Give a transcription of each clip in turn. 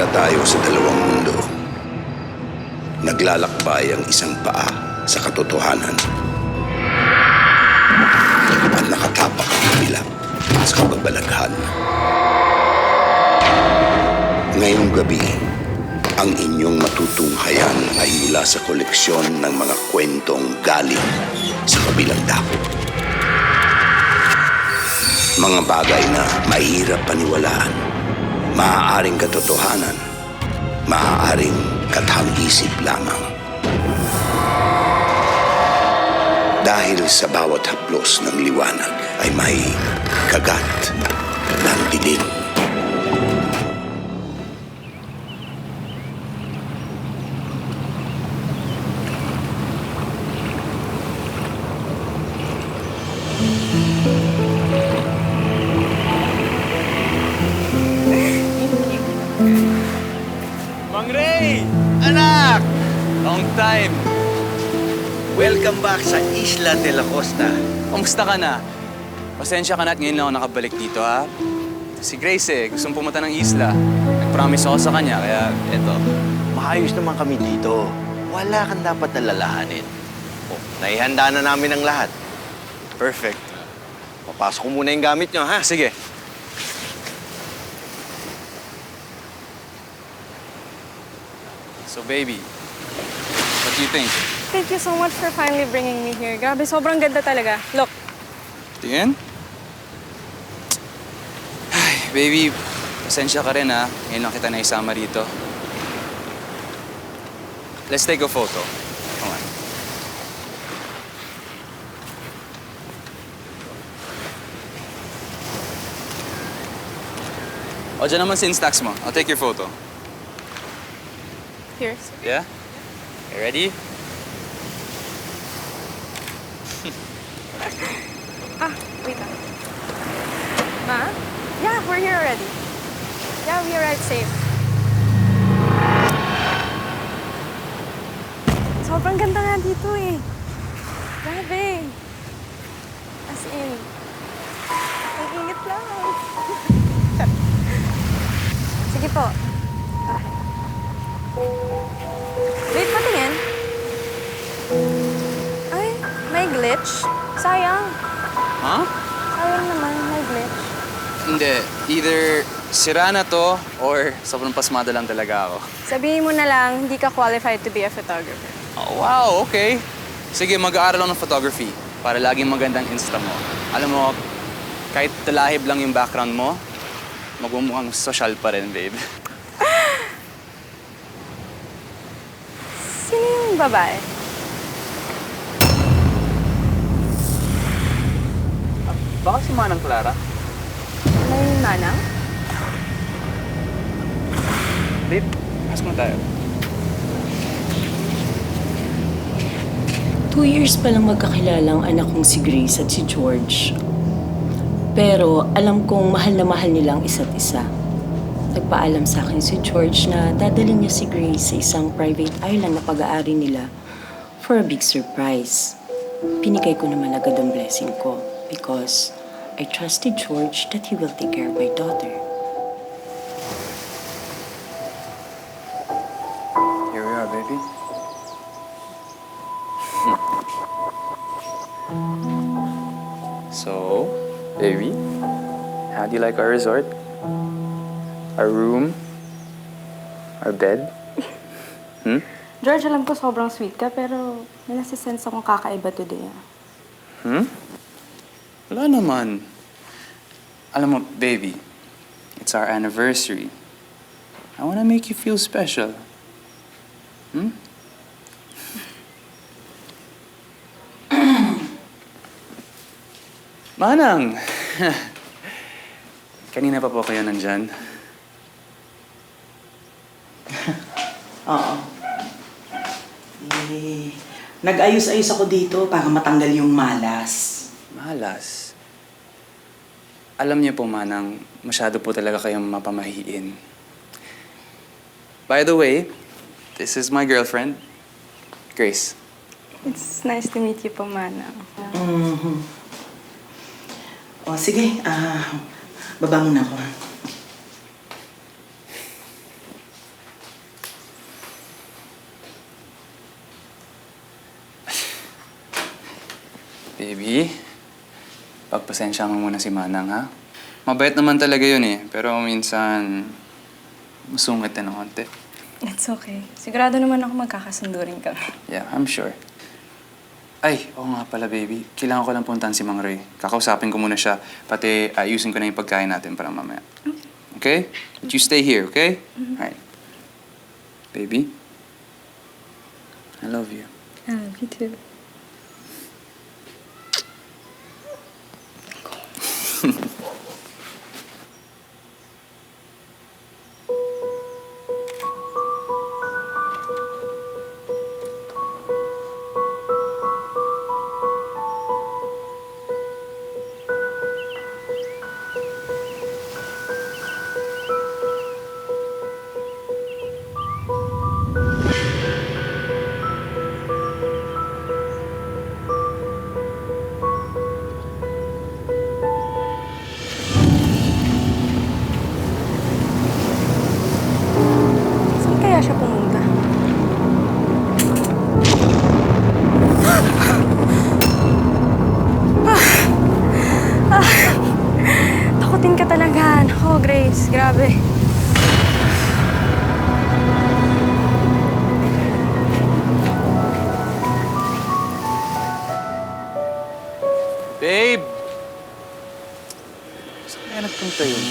tayo sa dalawang mundo. Naglalakbay ang isang paa sa katotohanan at nakatapak ang kabila sa kababalaghan. Ngayong gabi, ang inyong matutunghayan ay mula sa koleksyon ng mga kwentong galing sa kabilang dako. Mga bagay na mahirap paniwalaan, maaaring katotohanan, maaaring kathang-isip lamang. Dahil sa bawat haplos ng liwanag ay may kagat ng dilim. Mang Ray! Anak! Long time. Welcome back sa Isla de la Costa. Kamusta ka na? Pasensya ka na at ngayon lang ako nakabalik dito, ha? Si Grace gustong pumunta ng isla. Nag-promise ako sa kanya, kaya eto. Maayos naman kami dito. Wala kang dapat nalalahanin. Oh, naihanda na namin ang lahat. Perfect. Papasok ko muna yung gamit nyo, ha? Sige. So, baby, what do you think? Thank you so much for finally bringing me here. Grabe, sobrang ganda talaga. Look. Tingin? Ay, baby, pasensya ka rin, ha? Ngayon lang kita naisama rito. Let's take a photo. Come on. O, dyan naman si Instax mo. I'll take your photo. Here. Yeah? You ready? Wait lang. Ma? Yeah, we're here already. Yeah, we arrived safe. Sobrang ganda nga dito eh. Grabe. As in, ang init lang. Sige po. Wait, patingin. Ay, may glitch. Sayang. Huh? Sayang naman, may glitch. Hindi. Either sira na to or sobrang pasmado lang talaga ako. Sabihin mo na lang, hindi ka qualified to be a photographer. Oh, wow, okay. Sige, mag-aaral ako ng photography para laging magandang Insta mo. Alam mo, kahit talahib lang yung background mo, magmumukhang social pa rin, babe. Sino yung babae? Baka si Manang Clara? May manang? Babe, ask mo tayo. 2 years pa lang magkakilala ang anak kong si Grace at si George. Pero alam kong mahal na mahal nilang isa't isa. Nagpaalam sa akin si George na dadalhin niya si Grace sa isang private island na pag-aari nila for a big surprise. Pinigay ko naman agad ang blessing ko because I trusted George that he will take care of my daughter. Here we are, baby. So, baby, how do you like our resort? Our room? Our bed? George, alam ko sobrang sweet ka, pero may nasisense akong kakaiba today. Wala naman. Alam mo, baby, it's our anniversary. I wanna make you feel special. Manang! Kanina pa po kayo nandyan. Oo. Nag-ayos-ayos ako dito para matanggal yung malas. Malas. Alam niyo po, Manang, masyado po talaga kayong mapamahiin. By the way, this is my girlfriend, Grace. It's nice to meet you po, Manang. O, sige. Baba muna ako. Baby, pagpasensya mo muna si Manang, ha? Mabait naman talaga yun eh, pero minsan masungit din ng konti. It's okay. Sigurado naman ako magkakasundo rin kami. Yeah, I'm sure. Ay, oo nga pala, baby. Kailangan ko lang puntahan si Mang Ray. Kakausapin ko muna siya, pati ayusin ko na yung pagkain natin para mamaya. Okay? But you stay here, okay? Alright. Baby, I love you. Me too. Saan kaya siya pumunta? Takutin ka talaga. Oh, Grace. Grabe. Babe! Saan kaya nagpunta yun?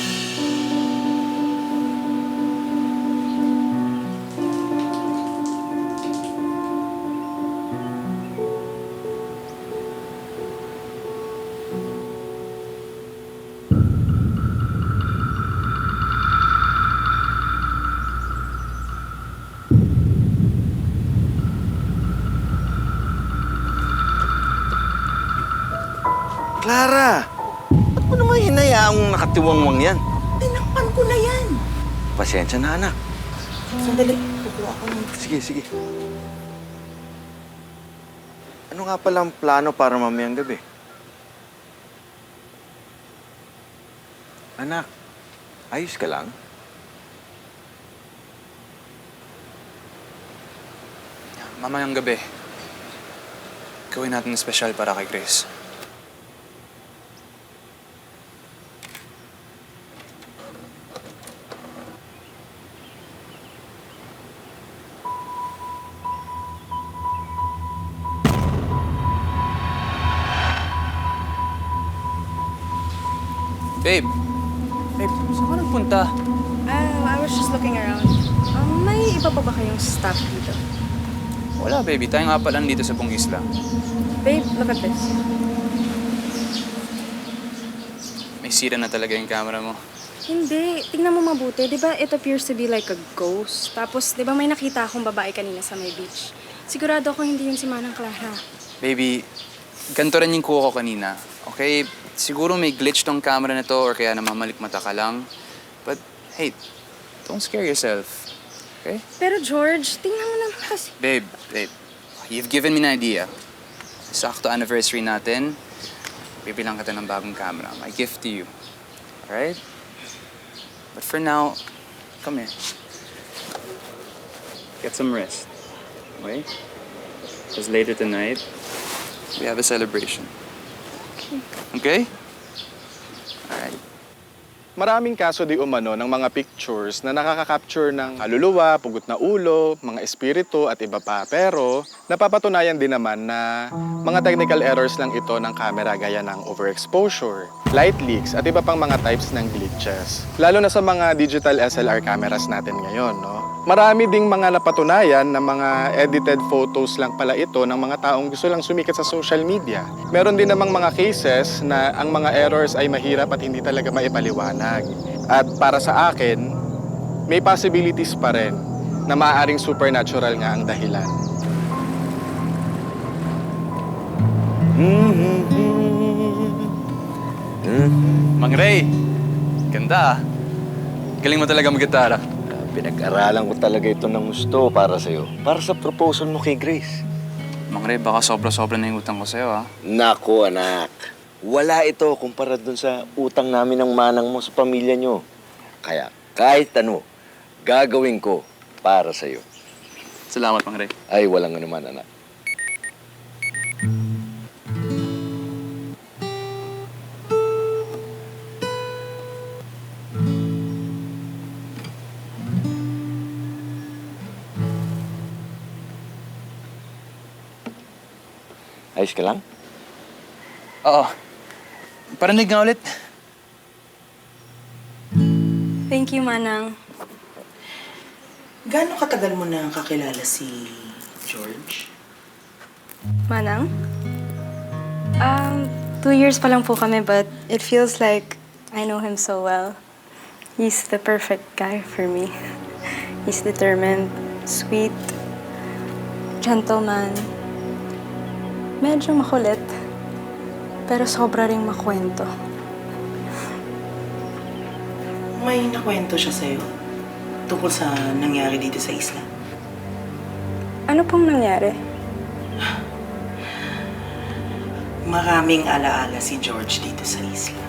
Clara! Ba't mo naman hinayaang nakatiwangwang yan? Tinakpan ko na yan. Pasensya na, anak. Sandali, kukuha ko ng... Sige, sige. Ano nga pala ang plano para mamayang gabi? Anak, ayos ka lang? Mamayang gabi, gawin natin ng special para kay Grace. Babe! Babe, saan ka nagpunta? I was just looking around. May iba pa ba kayong staff dito? Wala, baby. Tayo nga pala dito sa buong isla. Babe, look at this. May sira na talaga yung camera mo. Hindi. Tingnan mo mabuti. Di ba it appears to be like a ghost? Tapos, di ba may nakita akong babae kanina sa may beach? Sigurado ako hindi yun si Manang Clara. Baby, ganito rin yung kuha ko kanina. Okay? Siguro may glitch tong camera na to or kaya namamalikmata ka lang. But, hey, don't scare yourself. Okay? Pero George, tingnan mo naman kasi. Babe, you've given me an idea. Sakto anniversary natin, bibilang kita ng bagong camera. My gift to you. Alright? But for now, come here. Get some rest. Okay? Because later tonight, we have a celebration. Okay? Alright. Maraming kaso di umano ng mga pictures na nakaka-capture ng kaluluwa, pugot na ulo, mga espiritu at iba pa. Pero napapatunayan din naman na mga technical errors lang ito ng camera gaya ng overexposure, light leaks at iba pang mga types ng glitches. Lalo na sa mga digital SLR cameras natin ngayon, no? Marami ding mga napatunayan na mga edited photos lang pala ito ng mga taong gusto lang sumikat sa social media. Meron din namang mga cases na ang mga errors ay mahirap at hindi talaga maipaliwanag. At para sa akin, may possibilities pa rin na maaaring supernatural nga ang dahilan. Mang Ray! Ganda ah. Galing mo talaga mag-gitara. Pinag-aralan ko talaga ito ng gusto para sa'yo. Para sa proposal mo kay Grace. Mang Ray, baka sobra-sobra na yung utang ko sa'yo ah. Naku, anak. Wala ito kumpara dun sa utang namin ng manang mo sa pamilya nyo. Kaya kahit ano, gagawin ko para sa'yo. Salamat, Mang Ray. Ay, walang anuman, anak. Ayos ka lang? Oo. Parinig nga ulit. Thank you, Manang. Gaano katagal mo na kakilala si George? Manang? 2 years pa lang po kami, but it feels like I know him so well. He's the perfect guy for me. He's determined, sweet, gentleman, medyo makulit, pero sobra ring makwento. May nakwento siya sa'yo tungkol sa nangyari dito sa isla. Ano pong nangyari? Maraming alaala si George dito sa isla.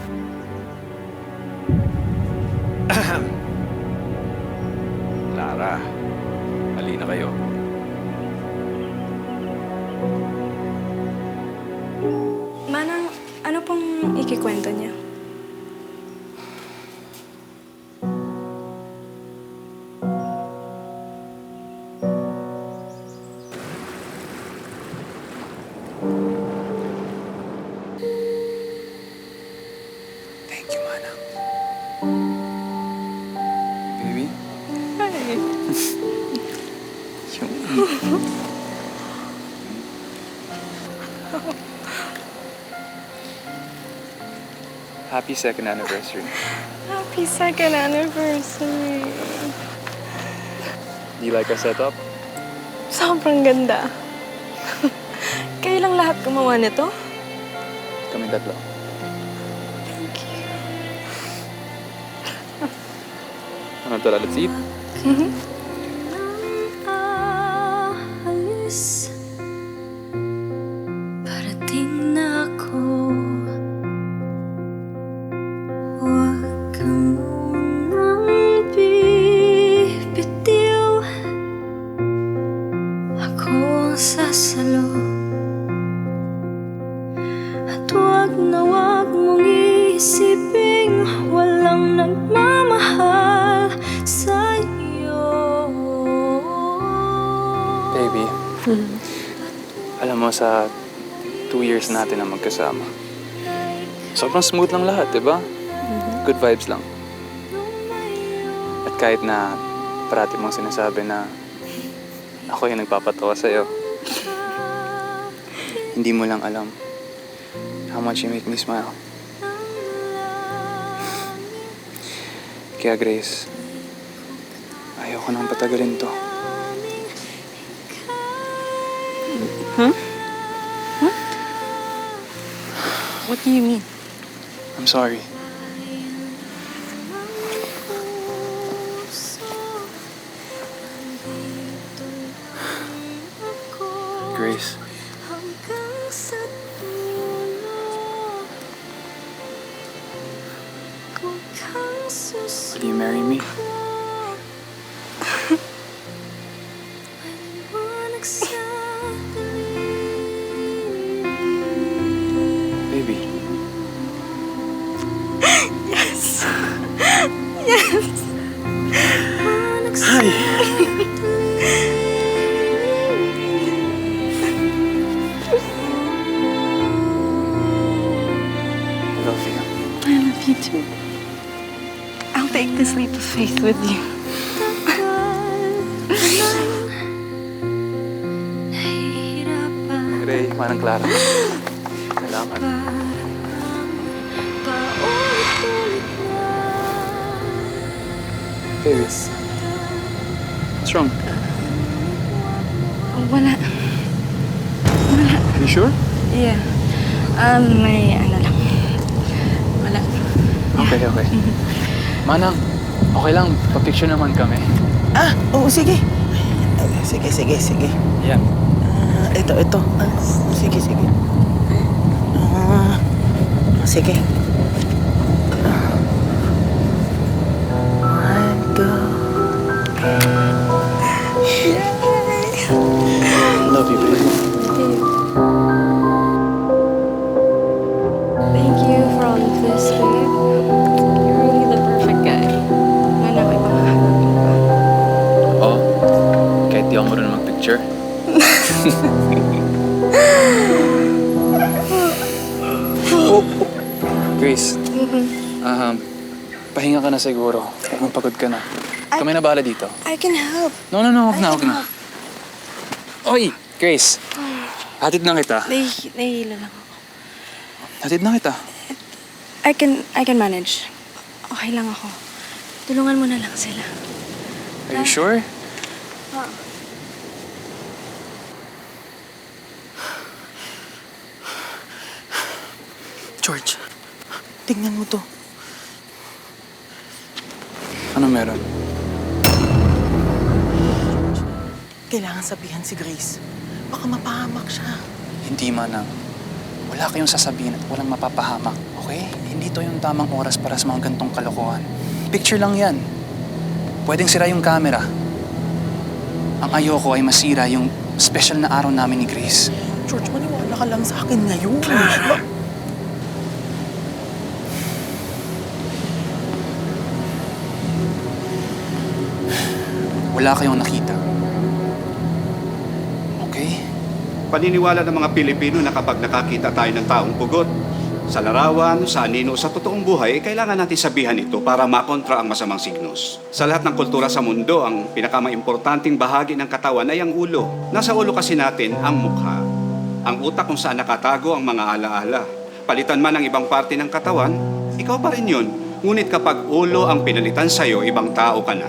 Lara, halina kayo. Manang, ano pong ikikwento niya? Thank you, Manang. Baby? Yung... Happy second anniversary. Happy second anniversary! Do you like our setup? Sobrang ganda. Kayo lang lahat gumawa nito? Kami tatlo. Thank you. Ano tara, let's eat? Aalis, parating na ako. Huwag ka munang bibitiw. Ako ang sasalo. At huwag na huwag mong isiping walang nagmamahal sa'yo. Baby, alam mo sa 2 years natin na magkasama, sobrang smooth lang lahat, di ba? Good vibes lang. At kahit na parati mong sinasabi na ako yung nagpapatawa sa'yo, hindi mo lang alam how much you make me smile. Kaya Grace, ayaw ko nang patagalin to. What do you mean? I'm sorry. Grace, Hanggang sa dulo, huwag kang will you marry me? maliwanag sa Baby. Hi! I love you. I love you too. I'll take this leap of faith with you. nahihirapan. Ray, Manang Clara. Salamat. Paulit-ulit na Baby, what's wrong? Wala. You sure? Yeah. May ano lang. Wala. Okay, okay. Manang, okay lang. Pa-picture naman kami. Oo, sige. Sige. Yeah. Ito. Sige. Sige. One, two. Love you, baby. Thank you for all of this, babe. You're really the perfect guy. Mana ko ipapahanapin pa. Oh, kahit di ako marunong mag-picture. Grace, pahinga ka na siguro. Pagod ka na. Kami na bahala dito. I can help. No, huwag na. Oy, Grace. Hatid na kita. Nahihila lang ako. Hatid na kita. I can manage. Okay lang ako. Tulungan mo na lang sila. Are you sure? George, tingnan mo to. Ano meron? Kailangan sabihan si Grace. Baka mapahamak siya. Hindi, Manang. Wala kayong sasabihin at walang mapapahamak, okay? Hindi to yung tamang oras para sa mga gantong kalokohan. Picture lang yan. Pwedeng sira yung camera. Ang ayoko ay masira yung special na araw namin ni Grace. George, maniwala ka lang sa akin ngayon. Wala kayong nakita. Okay? Paniniwala ng mga Pilipino na kapag nakakita tayo ng taong pugot, sa larawan, sa anino, sa totoong buhay, kailangan natin sabihan ito para makontra ang masamang signos. Sa lahat ng kultura sa mundo, ang pinakamaimportanting bahagi ng katawan ay ang ulo. Nasa ulo kasi natin ang mukha. Ang utak kung saan nakatago ang mga alaala. Palitan man ang ibang parte ng katawan, ikaw pa rin yun. Ngunit kapag ulo ang pinalitan sa'yo, ibang tao ka na.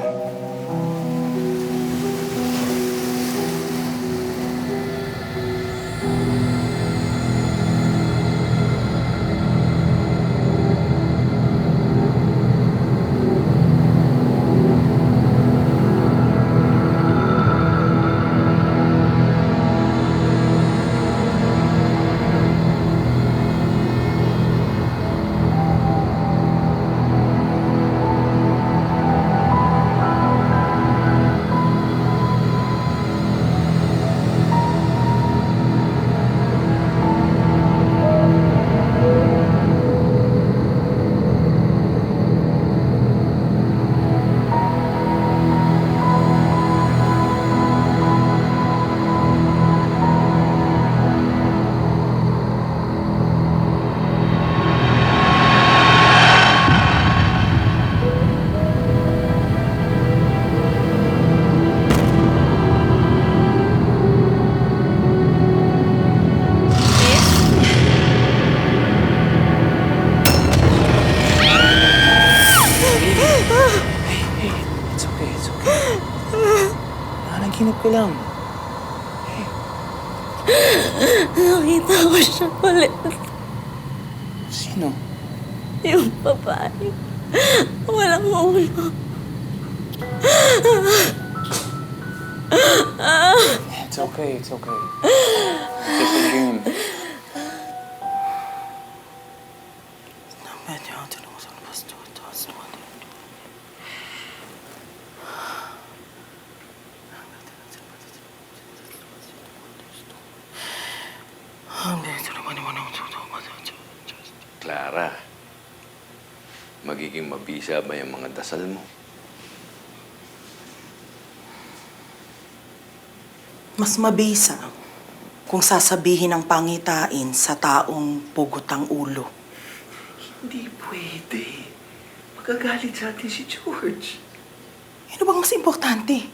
It's okay. Nanaginip ko lang. Nakita ko siya ulit. Sino? Yung babae. Walang ulo. It's okay. It's just a dream. Clara, magiging mabisa ba yung mga dasal mo? Mas mabisa kung sasabihin ang pangitain sa taong pugot ang ulo. Hindi pwede. Magagalit sa atin si George. Ano bang mas importante?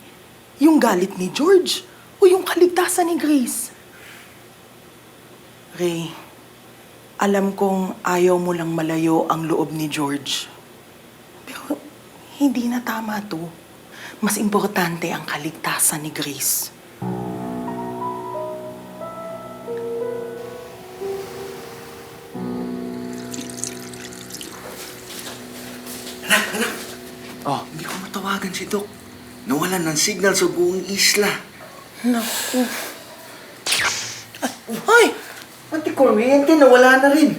Yung galit ni George o yung kaligtasan ni Grace? Ray, alam kong ayaw mo lang malayo ang loob ni George. Pero hindi na tama to. Mas importante ang kaligtasan ni Grace. Anak! Oh, Hindi ko matawagan si Doc. Nawalan ng signal sa buong isla. Naku. Ay! Pati kuryente, nawala na rin.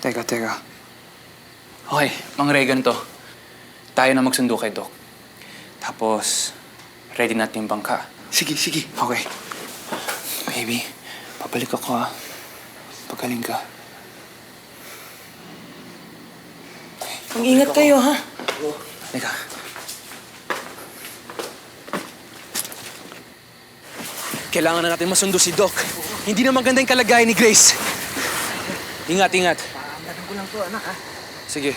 teka. Okay, Mang Ray, ganito. Tayo na magsundo kay Doc. Tapos, ready natin yung bangka. Sige. Okay. Baby, pabalik ako ha. Pagaling ka. Mag-ingat kayo, ha? Teka. Kailangan na natin masundo si Doc. Hindi na maganda yung kalagayan ni Grace. Ingat. ko lang to, anak, ha? Sige.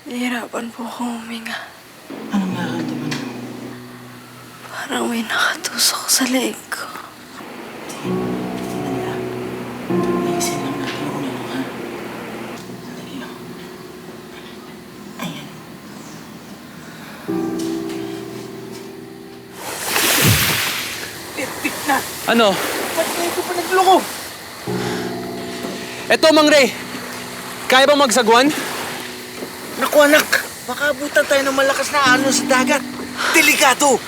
Nahihirapan po akong huminga. Anong nararamdaman mo? Parang may nakatusok sa leeg ko. Sandali lang. Ayusin lang natin yung ulo mo, ha? Sandali lang. Ayan. Tik na! Ano? Ba't ngayon ko pa nagloko? Eto, Mang Ray. Kaya bang magsagwan? Naku, anak! Baka abutan tayo ng malakas na alon sa dagat. Delikado!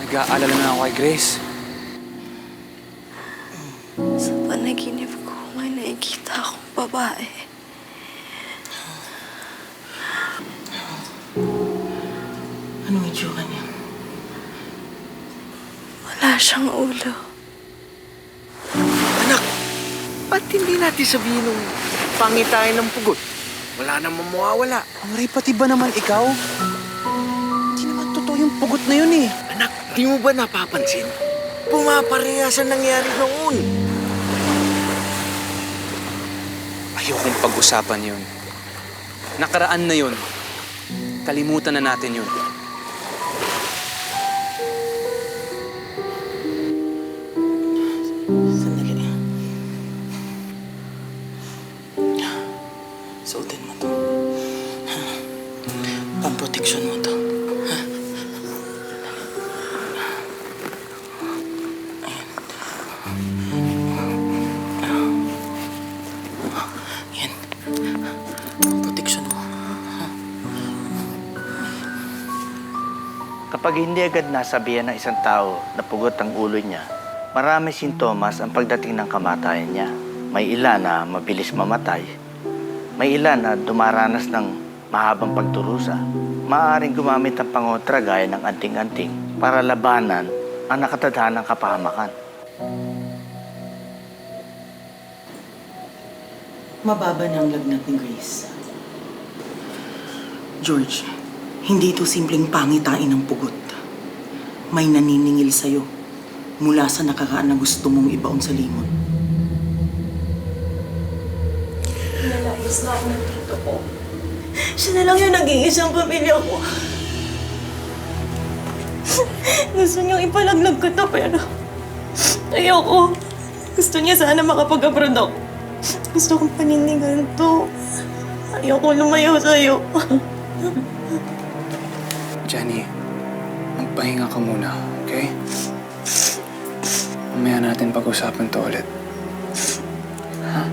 Nag-aalala na ako kay Grace. Sa panaginip ko, may nakikita akong babae. Anong itsura niya? Wala siyang ulo. Anak, ba't hindi natin sabihin nung pangitain ng pugot? Wala namang mawawala. Mang Ray, pati ba naman ikaw? Hindi naman totoo yung pugot na yun eh. Anak, di mo ba napapansin? Pumaparehas ang nangyari noon. Ayokong pag-usapan yun. Nakaraan na yun. Kalimutan na natin yun. Sandali. Suotin mo to. Ha? Pamproteksyon mo to. Ha? Ayan. Proteksyon mo. Kapag hindi agad nasabihan ng isang tao na pugot ang ulo niya, marami sintomas ang pagdating ng kamatayan niya. May ilan na mabilis mamatay. May ilan na dumaranas ng mahabang pagturusa. Maaaring gumamit ng pangontra gaya ng anting-anting para labanan ang nakatadhanang kapahamakan. Mababa na ang lagnat ni Grace. George, hindi ito simpleng pangitain ng pugot. May naniningil sa'yo mula sa nakaraan na gusto mong ibaon sa limot. Nalayas na ako ng tito ko. Siya na lang yung nag-iisang pamilya ko. Gusto niyang ipalaglag ko to, pero ayoko. Gusto niya sana makapag-abroad ako. Gusto kong panindigan to. Ayoko lumayo sa'yo. Jenny, magpahinga ka muna, okay? Mamaya natin pag-usapan to ulit. Ha?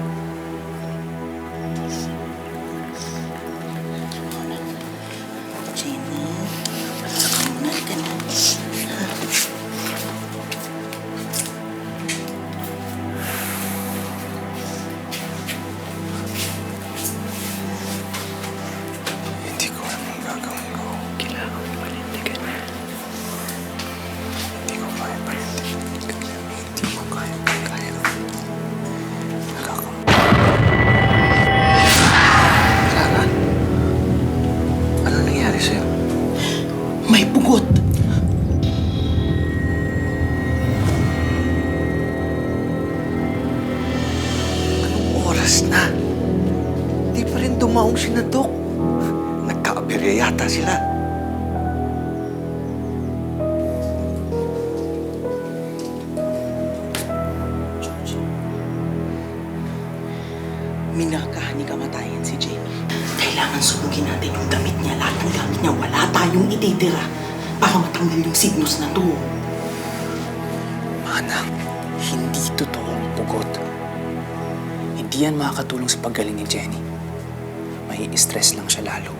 Jenny, saka muna ka na. Hindi ko alam ang gagawin ko. Kailangan ko panindigan niya. Hindi ko kaya panindigan. Hindi ko kaya. Clara, ano nangyari sa'yo? May pugot! Anong oras na? Di pa rin dumaong si Nadok. Nagkaaberya yata sila. Minarkahan ni kamatayan si Jenny. Kailangan sunugin natin yung damit niya. Lahat ng gamit niya, wala tayong ititira para matanggal yung signos na to. Manang, hindi totoo ang pugot. Hindi yan makakatulong sa paggaling ni Jenny. May stress lang siya lalo.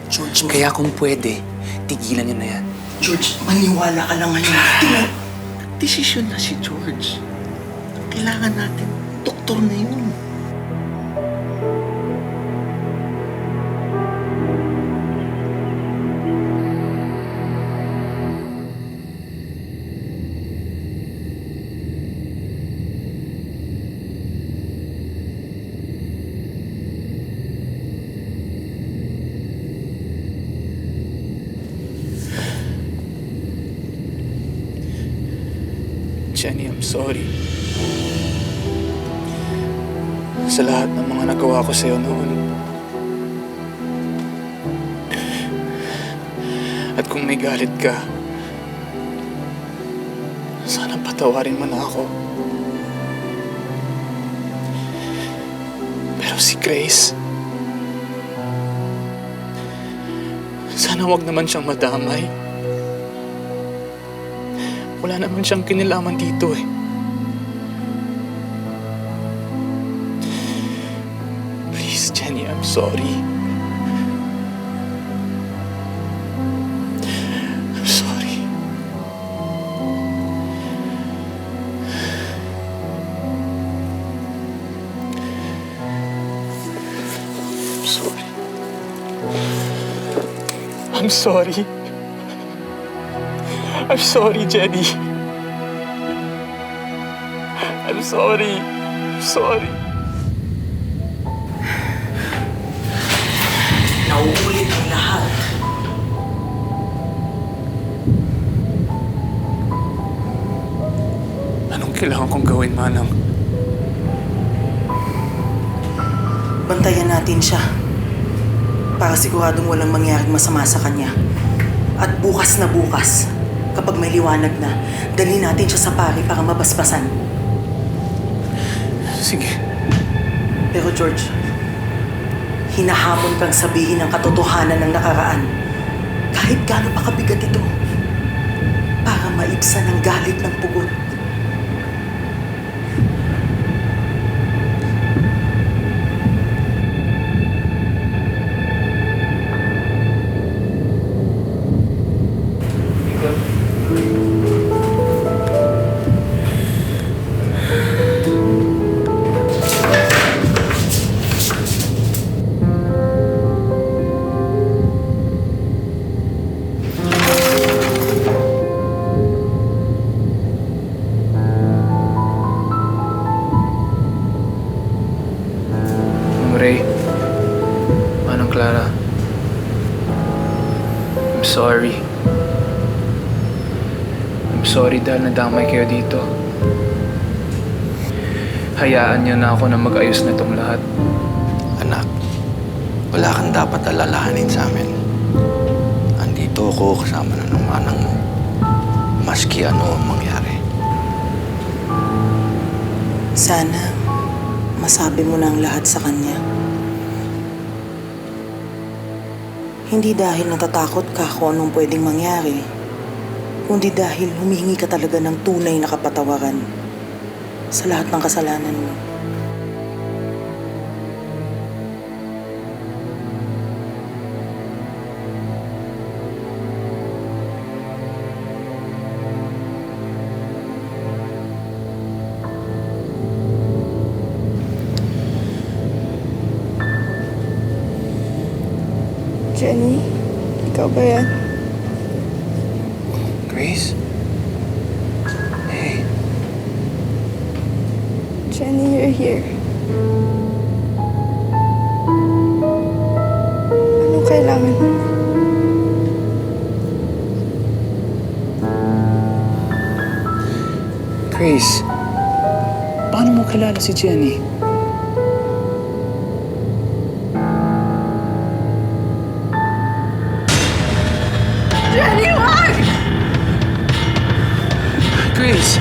George, Kaya kung pwede, tigilan niyo na yan. George, maniwala ka lang ngayon. Desisyon na si George. Kailangan natin, doktor na yun. Jenny, I'm sorry. Sa lahat ng mga nagawa ko sa'yo noon. At kung may galit ka, sana patawarin mo na ako. Pero si Grace, sana wag naman siyang madamay. Wala naman siyang kinilaman dito eh. Please, Jenny, I'm sorry. I'm sorry. I'm sorry. I'm sorry. I'm sorry, Jenny. I'm sorry. I'm sorry. Nauulit ang lahat. Anong kailangan kong gawin, Manang? Bantayan natin siya. Para siguradong walang mangyaring masama sa kanya. At bukas na bukas, kapag may liwanag na, dali natin siya sa pari para mabasbasan. Sige. Pero George, hinahamon kang sabihin ang katotohanan ng nakaraan. Kahit gaano pa kabigat ito. Para maibsan ang galit ng pugot. Ray, Manang Clara, I'm sorry. I'm sorry dahil nadamay kayo dito. Hayaan niyo na ako na mag-ayos na itong lahat. Anak, wala kang dapat alalahanin sa amin. Andito ako kasama na ng manang mo. Maski ano ang mangyari. Sana masabi mo na ang lahat sa kanya. Hindi dahil natatakot ka kung anong pwedeng mangyari, kundi dahil humihingi ka talaga ng tunay na kapatawaran sa lahat ng kasalanan mo. Jenny, ikaw ba yan? Grace? Hey. Jenny, you're here. Anong kailangan mo? Grace, paano mo kilala si Jenny? Jenny, wag! Grace!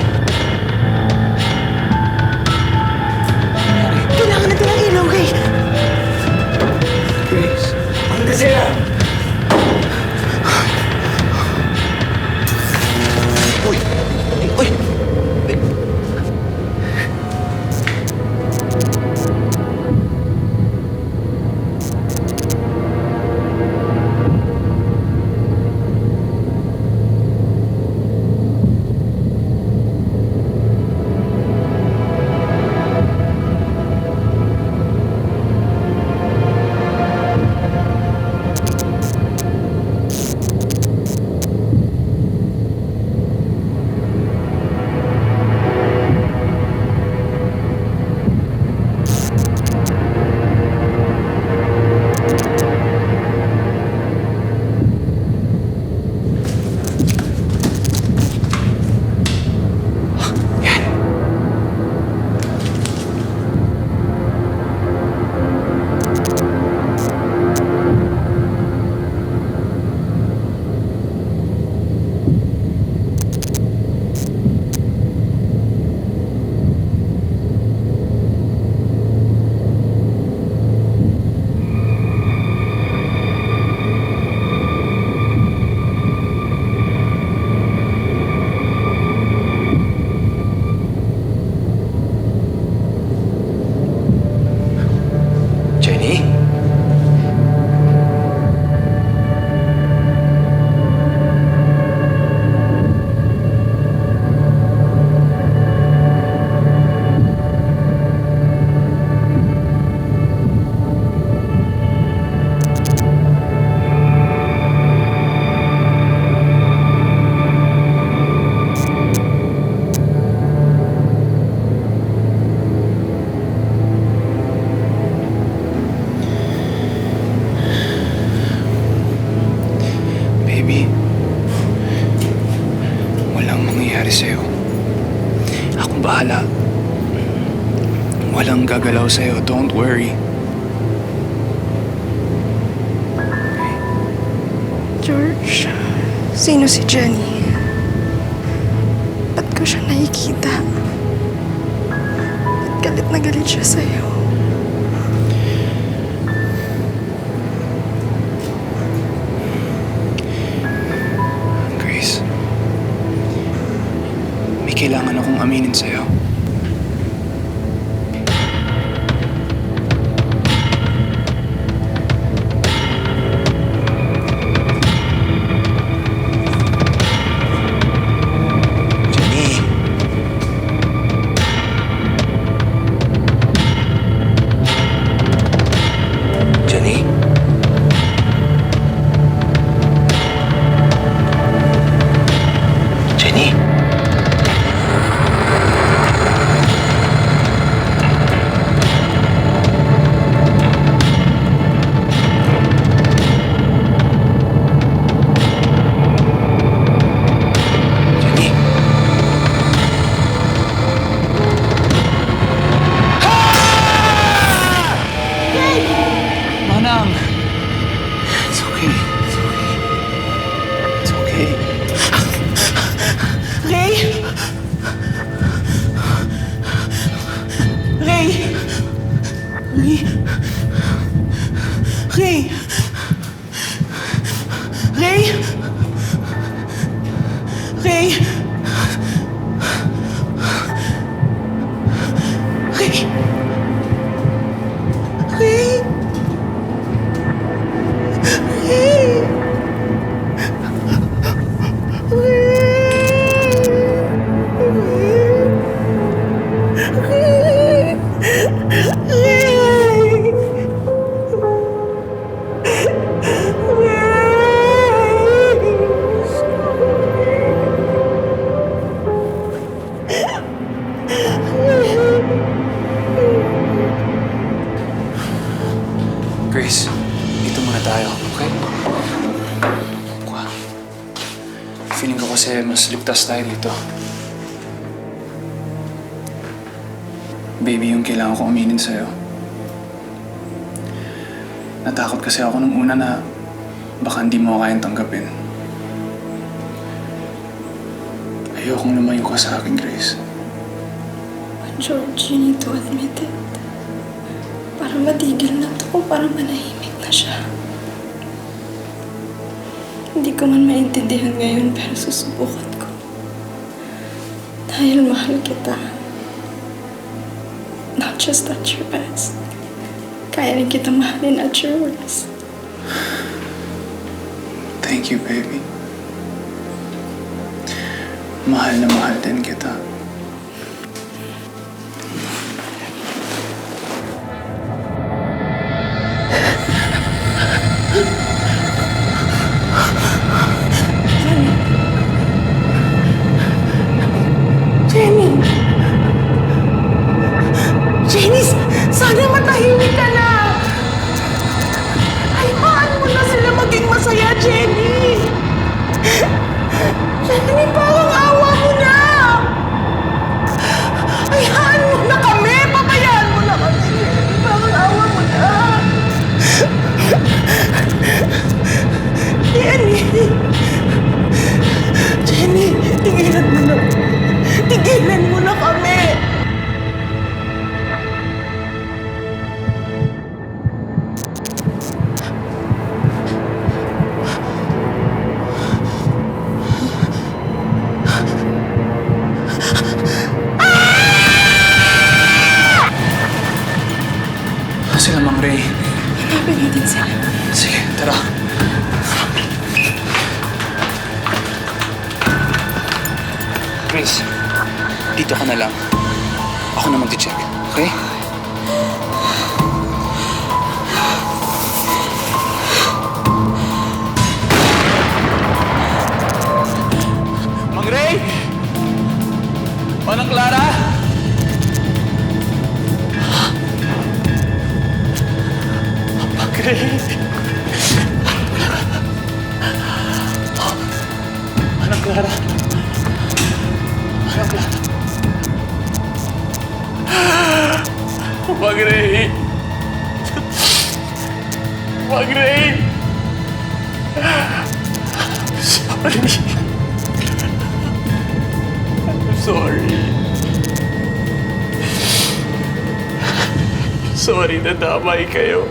Kailangan natin ng ilaw, Ray! Grace! Ano sila? Uy! Uy! mangyari sa'yo. Akong bahala. Walang gagalaw sa'yo. Don't worry. George, sino si Jenny? Ba't ko siya nakikita? Ba't galit na galit siya sa'yo? Grace, may kailangan akong aminin sa'yo. Jenny! Jenny? Jenny? Jenny? Manang! It's okay. It's okay. Ray! Ray! Ray! Ray! Ray! Ray! Ray! Ray! Grace, dito muna tayo, okay? Wow. Feeling ko kasi mas ligtas tayo dito. Baby, yung kailangan ko aminin sa'yo. Natakot kasi ako nung una na baka hindi mo kayang tanggapin. Ayokong lumayo ka sa akin, Grace. But George, you need to admit it. Para matigil na to, para manahimik na siya. Hindi ko man maintindihan ngayon, pero susubukan ko. Dahil mahal kita. Not just at your best. Kaya rin kita mahalin at your worst. Thank you, baby. Mahal na mahal din kita. Jenny! Jenny, sana matahimik ka na! Hayaan mo na sila maging masaya, Jenny! Jenny, parang awa mo na! Hayaan mo na kami! Pabayaan mo na kami, Jenny! Parang awa mo na! Jenny! Jenny, tigilan mo na! Tigilan mo na kami! Sila, Mang Ray. Hanapin natin sila. Sige, tara. Grace, dito ka na lang. Ako na mag-check, okay? Mang Ray! Manang Clara! Mang Ray! Manang Clara! Ray! I'm sorry. Sorry na damay kayo.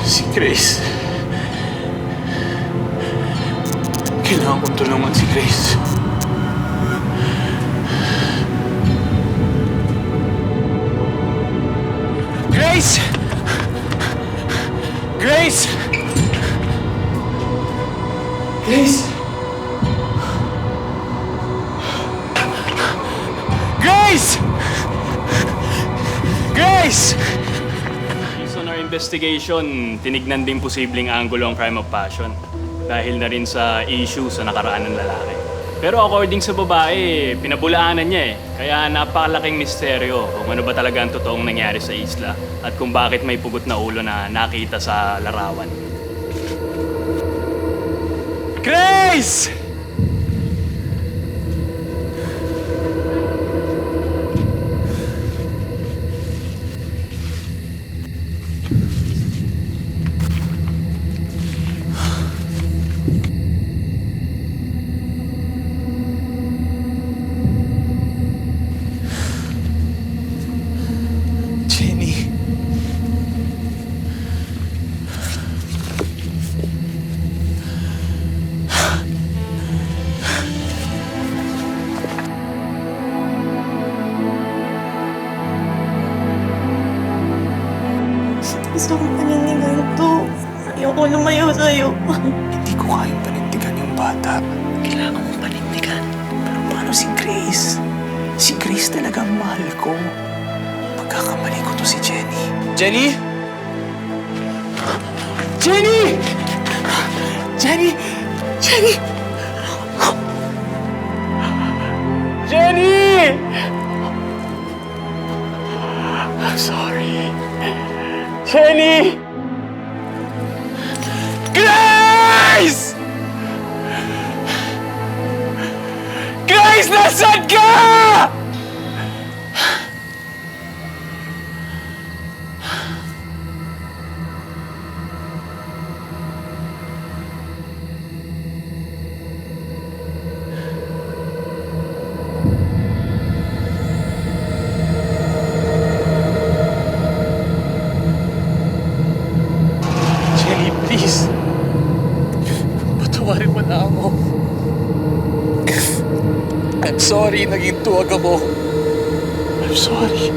Si Grace. Kailangan kong tulungan si Grace. Grace! Grace! Grace! Grace! Grace! Based on our investigation, tinignan din posibleng anggulo ang crime of passion dahil na rin sa issue sa nakaraan ng lalaki. Pero according sa babae, pinabulaanan niya eh. Kaya napakalaking misteryo kung ano ba talaga ang totoong nangyari sa isla at kung bakit may pugot na ulo na nakita sa larawan. Grace! Jenny. Gusto kong panindigan to. Ayoko lumayo sa'yo. Hindi ko kayang panindigan yung bata. Kailangan mong panindigan. Pero paano si Grace? Si Grace talaga ang mahal ko. Pagkakamali ko to si Jenny. Jenny? Jenny! Jenny! Jenny! Jenny! I'm sorry. Jenny! Grace! Grace, nasaan ka? Jenny, please. Patawarin mo na ako. I'm sorry, naging tuwag ako. I'm sorry.